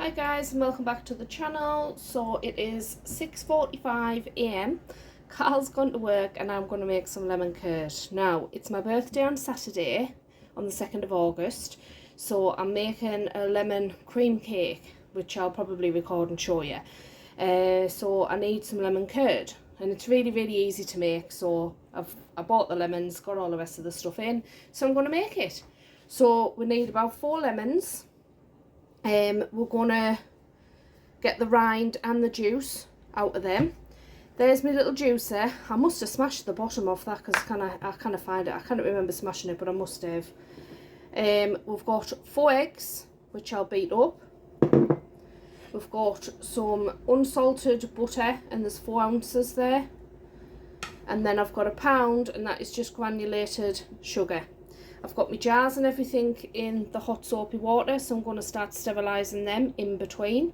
Hi guys, and welcome back to the channel. So it is 6:45 a.m. Carl's gone to work and I'm going to make some lemon curd. Now, it's my birthday on Saturday, on the 2nd of August. So I'm making a lemon cream cake, which I'll probably record and show you. So I need some lemon curd. And it's really easy to make. So I bought the lemons, got all the rest of the stuff in. So I'm going to make it. So we need about 4 lemons. We're gonna get the rind and the juice out of them. There's my little juicer. I must have smashed the bottom off that because I kind of find it. I can't remember smashing it, but I must have. We've got 4 eggs, which I'll beat up. We've got some unsalted butter, and there's 4 ounces there. And then I've got a pound, and that is just granulated sugar. I've got my jars and everything in the hot soapy water, so I'm going to start sterilising them in between.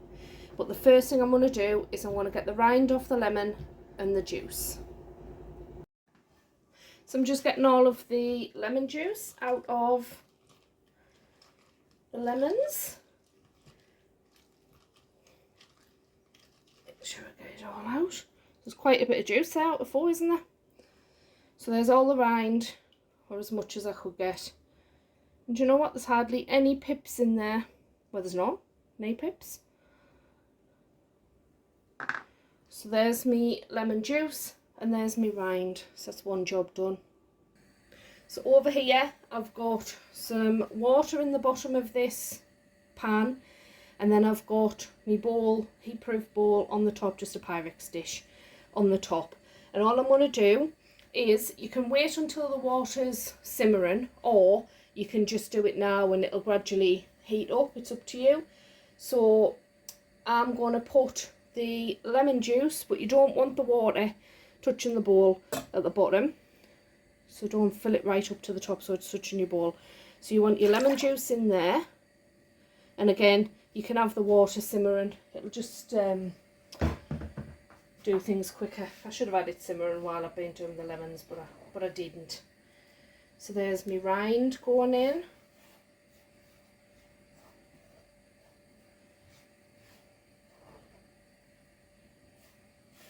But the first thing I'm going to do is I'm going to get the rind off the lemon and the juice. So I'm just getting all of the lemon juice out of the lemons. Make sure I get it all out. There's quite a bit of juice out of 4, isn't there? So there's all the rind, or as much as I could get. And do you know what? There's hardly any pips in there. Well, there's not. No pips. So there's me lemon juice and there's me rind. So that's one job done. So over here I've got some water in the bottom of this pan, and then I've got my bowl, heat-proof bowl on the top, just a Pyrex dish on the top. And all I'm going to do is, you can wait until the water's simmering, or you can just do it now and it'll gradually heat up. It's up to you. So I'm going to put the lemon juice, but you don't want the water touching the bowl at the bottom, so don't fill it right up to the top so it's touching your bowl. So you want your lemon juice in there, and again you can have the water simmering. It'll just do things quicker. I should have had it simmering while I've been doing the lemons, but I didn't. So there's my rind going in.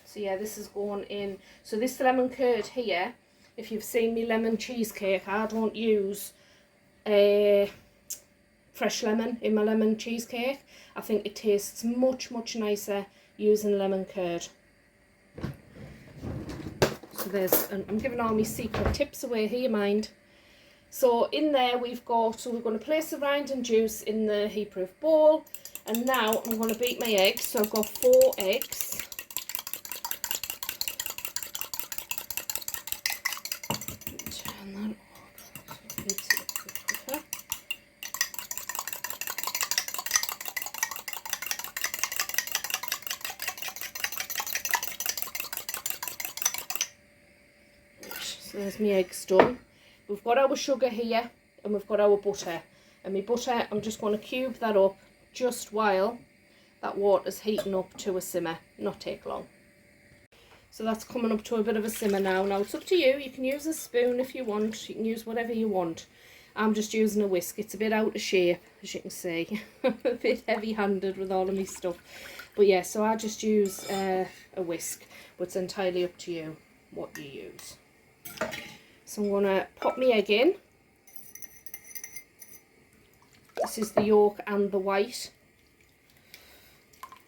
So yeah, this is going in. So this lemon curd here, if you've seen me lemon cheesecake, I don't use fresh lemon in my lemon cheesecake. I think it tastes much nicer using lemon curd. So there's, and I'm giving all my secret tips away here, mind. So in there we're going to place the rind and juice in the heat-proof bowl, and now I'm going to beat my eggs. So I've got 4 eggs. Turn that off. It's a bit quicker. So there's my eggs done. We've got our sugar here and we've got our butter. And my butter, I'm just going to cube that up just while that water's heating up to a simmer. Not take long. So that's coming up to a bit of a simmer now. Now it's up to you. You can use a spoon if you want. You can use whatever you want. I'm just using a whisk. It's a bit out of shape, as you can see. I'm a bit heavy-handed with all of my stuff. But yeah, so I just use a whisk. But it's entirely up to you what you use. So I'm going to pop my egg in. This is the yolk and the white.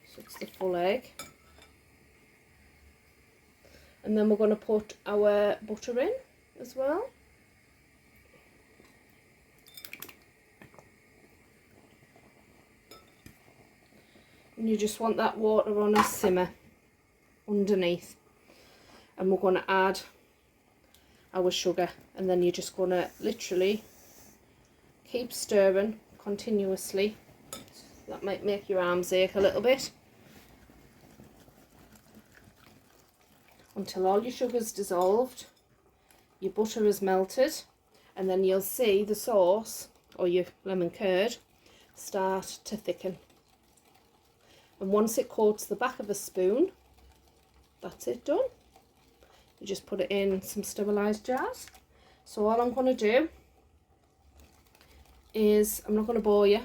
So it's the full egg. And then we're going to put our butter in as well. And you just want that water on a simmer underneath. And we're going to add our sugar, and then you're just going to literally keep stirring continuously. That might make your arms ache a little bit, until all your sugar's dissolved, your butter is melted, and then you'll see the sauce, or your lemon curd, start to thicken. And once it coats the back of a spoon, that's it done. You just put it in some sterilised jars. So all I'm going to do is, I'm not going to bore you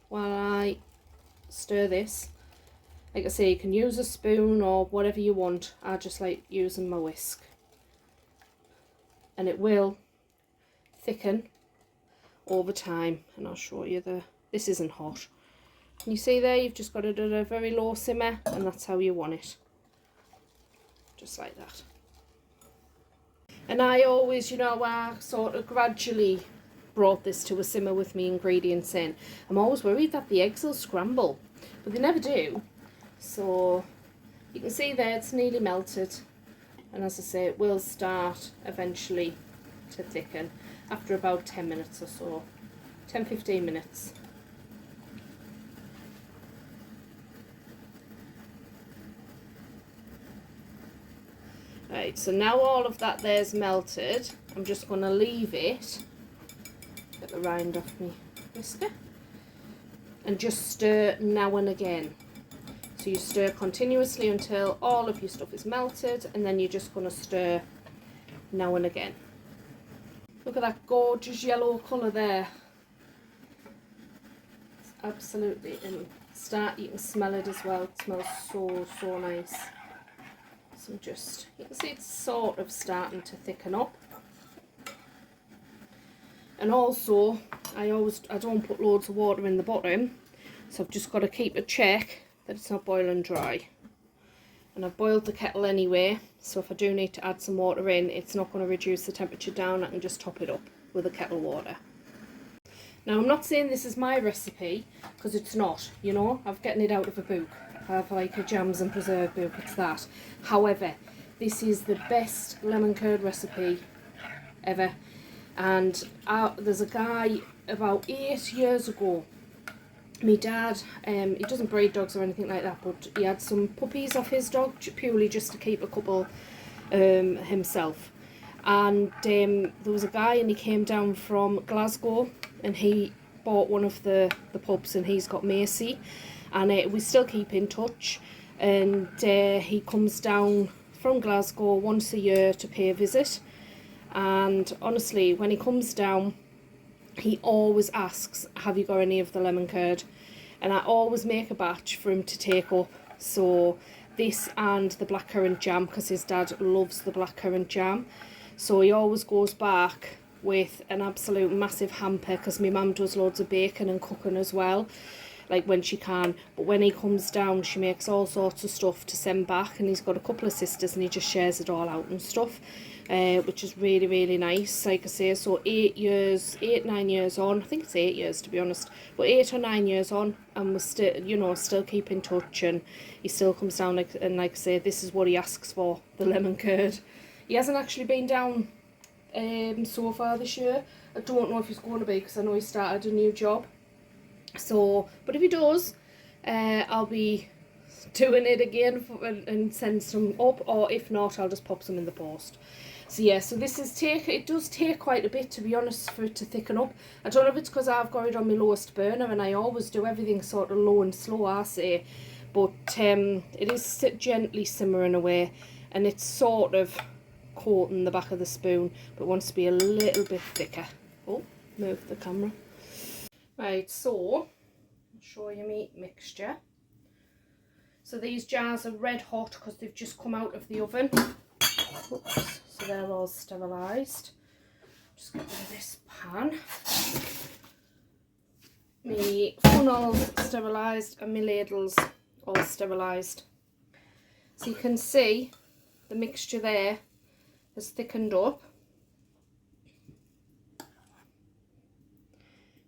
while I stir this. Like I say, you can use a spoon or whatever you want. I just like using my whisk. And it will thicken over time. And I'll show you this isn't hot. Can you see there? You've just got it at a very low simmer, and that's how you want it. Just like that. And I always, you know, I sort of gradually brought this to a simmer with me ingredients in. I'm always worried that the eggs will scramble, but they never do. So you can see there it's nearly melted, and as I say, it will start eventually to thicken after about 10 minutes or so, 10-15 minutes. Right, so now all of that there's melted. I'm just going to leave it, get the rind off me whisker, and just stir now and again. So you stir continuously until all of your stuff is melted, and then you're just going to stir now and again. Look at that gorgeous yellow colour there. It's absolutely in start. You can smell it as well. It smells so nice. So just, you can see it's sort of starting to thicken up. And also, I don't put loads of water in the bottom, so I've just got to keep a check that it's not boiling dry. And I've boiled the kettle anyway, so if I do need to add some water in, it's not going to reduce the temperature down. I can just top it up with the kettle water. Now, I'm not saying this is my recipe, because it's not, you know, I'm getting it out of a book. I have like a jams and preserve book, it's that. However, this is the best lemon curd recipe ever. And there's a guy about 8 years ago, my dad, he doesn't breed dogs or anything like that, but he had some puppies off his dog purely just to keep a couple himself. And there was a guy, and he came down from Glasgow, and he bought one of the pups, and he's got Macy, and we still keep in touch. And he comes down from Glasgow once a year to pay a visit. And honestly, when he comes down, he always asks, have you got any of the lemon curd? And I always make a batch for him to take up. So this and the blackcurrant jam, because his dad loves the blackcurrant jam. So he always goes back with an absolute massive hamper, because my mum does loads of baking and cooking as well, like when she can. But when he comes down, she makes all sorts of stuff to send back, and he's got a couple of sisters, and he just shares it all out and stuff. Which is really nice. Like I say, so 9 years on, I think it's 8 years to be honest, but 8 or 9 years on, and we're still, you know, still keep in touch, and he still comes down, and like I say, this is what he asks for, the lemon curd. He hasn't actually been down so far this year. I don't know if he's going to be, because I know he started a new job. So, but if he does, I'll be doing it again and send some up, or if not, I'll just pop some in the post. So yeah, so this is it does take quite a bit, to be honest, for it to thicken up. I don't know if it's because I've got it on my lowest burner, and I always do everything sort of low and slow, I say. But it is gently simmering away, and it's sort of coating the back of the spoon, but wants to be a little bit thicker. Oh, move the camera. Right, so I'll show you my mixture. So these jars are red hot because they've just come out of the oven. Oops. So they're all sterilised. Just get rid of this pan. My funnel's sterilised, and my ladle's all sterilised. So you can see the mixture there has thickened up.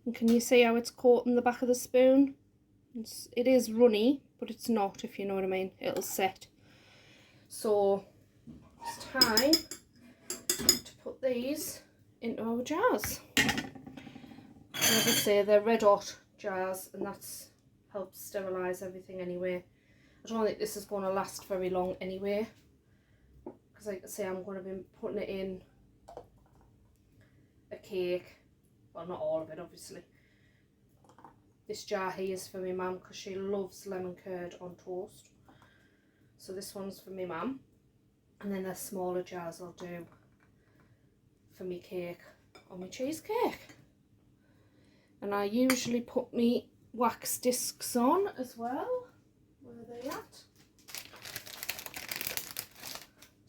And can you see how it's coating the back of the spoon? It is runny, but it's not, if you know what I mean. It'll set. So it's time to put these into our jars. As I say, they're red hot jars, and that's helps sterilise everything anyway. I don't think this is going to last very long anyway, because like I say, I'm going to be putting it in a cake. Well, not all of it, obviously. This jar here is for my mum, because she loves lemon curd on toast. So this one's for my mum. And then the smaller jars I'll do for me cake or my cheesecake. And I usually put me wax discs on as well. Where are they at?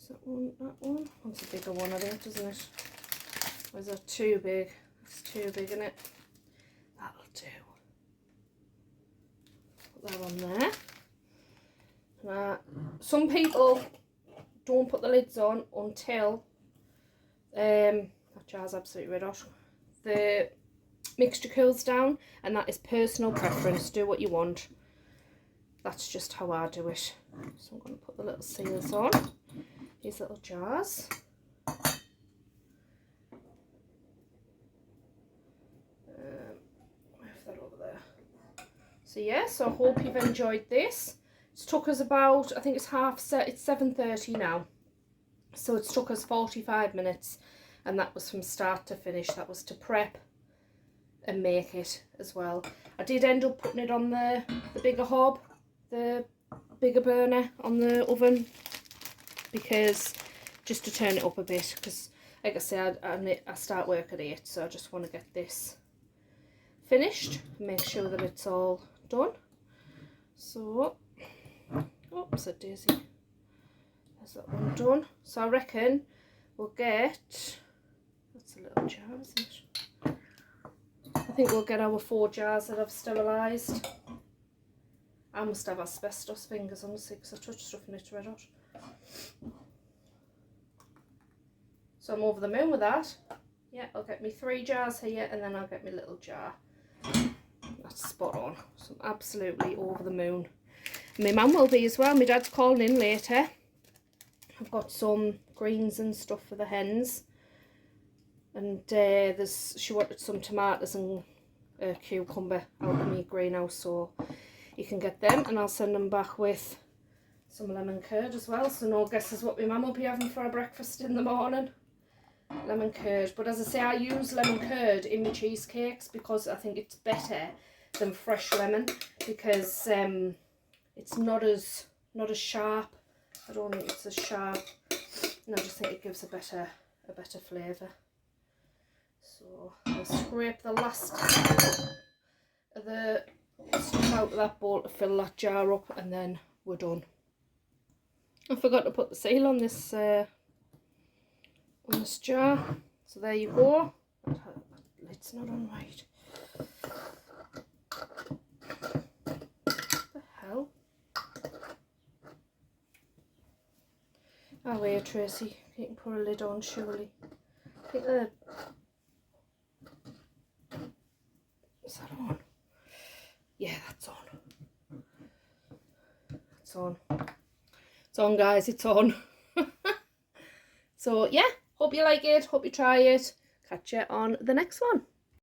Is that one, that one? That's a bigger one, I think, isn't it? Or is that too big? It's too big, isn't it? That'll do. Put that on there. Now, some people don't put the lids on until that jar's absolutely red hot. The mixture cools down, and that is personal preference. Do what you want. That's just how I do it. So I'm going to put the little seals on these little jars. Move that over there. So yeah, so I hope you've enjoyed this. It's took us about, I think it's it's 7:30 now. So it's took us 45 minutes, and that was from start to finish. That was to prep and make it as well. I did end up putting it on the bigger hob, the bigger burner on the oven, because just to turn it up a bit, because like I said, I start work at 8, so I just want to get this finished and make sure that it's all done. So, oops, a daisy. There's that one done. So I reckon we'll get, that's a little jar, isn't it? I think we'll get our 4 jars that I've sterilised. I must have asbestos fingers, honestly, because I touched stuff and it's red hot. So I'm over the moon with that. Yeah, I'll get me 3 jars here, and then I'll get my little jar. That's spot on. So I'm absolutely over the moon. My mum will be as well. My dad's calling in later. I've got some greens and stuff for the hens. And she wanted some tomatoes and a cucumber out of my greenhouse, so you can get them, and I'll send them back with some lemon curd as well. So no guesses what my mum will be having for a breakfast in the morning. Lemon curd. But as I say, I use lemon curd in my cheesecakes because I think it's better than fresh lemon, because it's not as sharp. I don't think it's as sharp, and I just think it gives a better flavour. So I'll scrape the last of the stuff out of that bowl to fill that jar up, and then we're done. I forgot to put the seal on this jar, so there you go. It's not on right. What the hell? Oh wait, Tracy, you can put a lid on surely. I think is that on? Yeah, that's on. It's on. It's on, guys, it's on. So yeah, hope you like it, hope you try it. Catch you on the next one.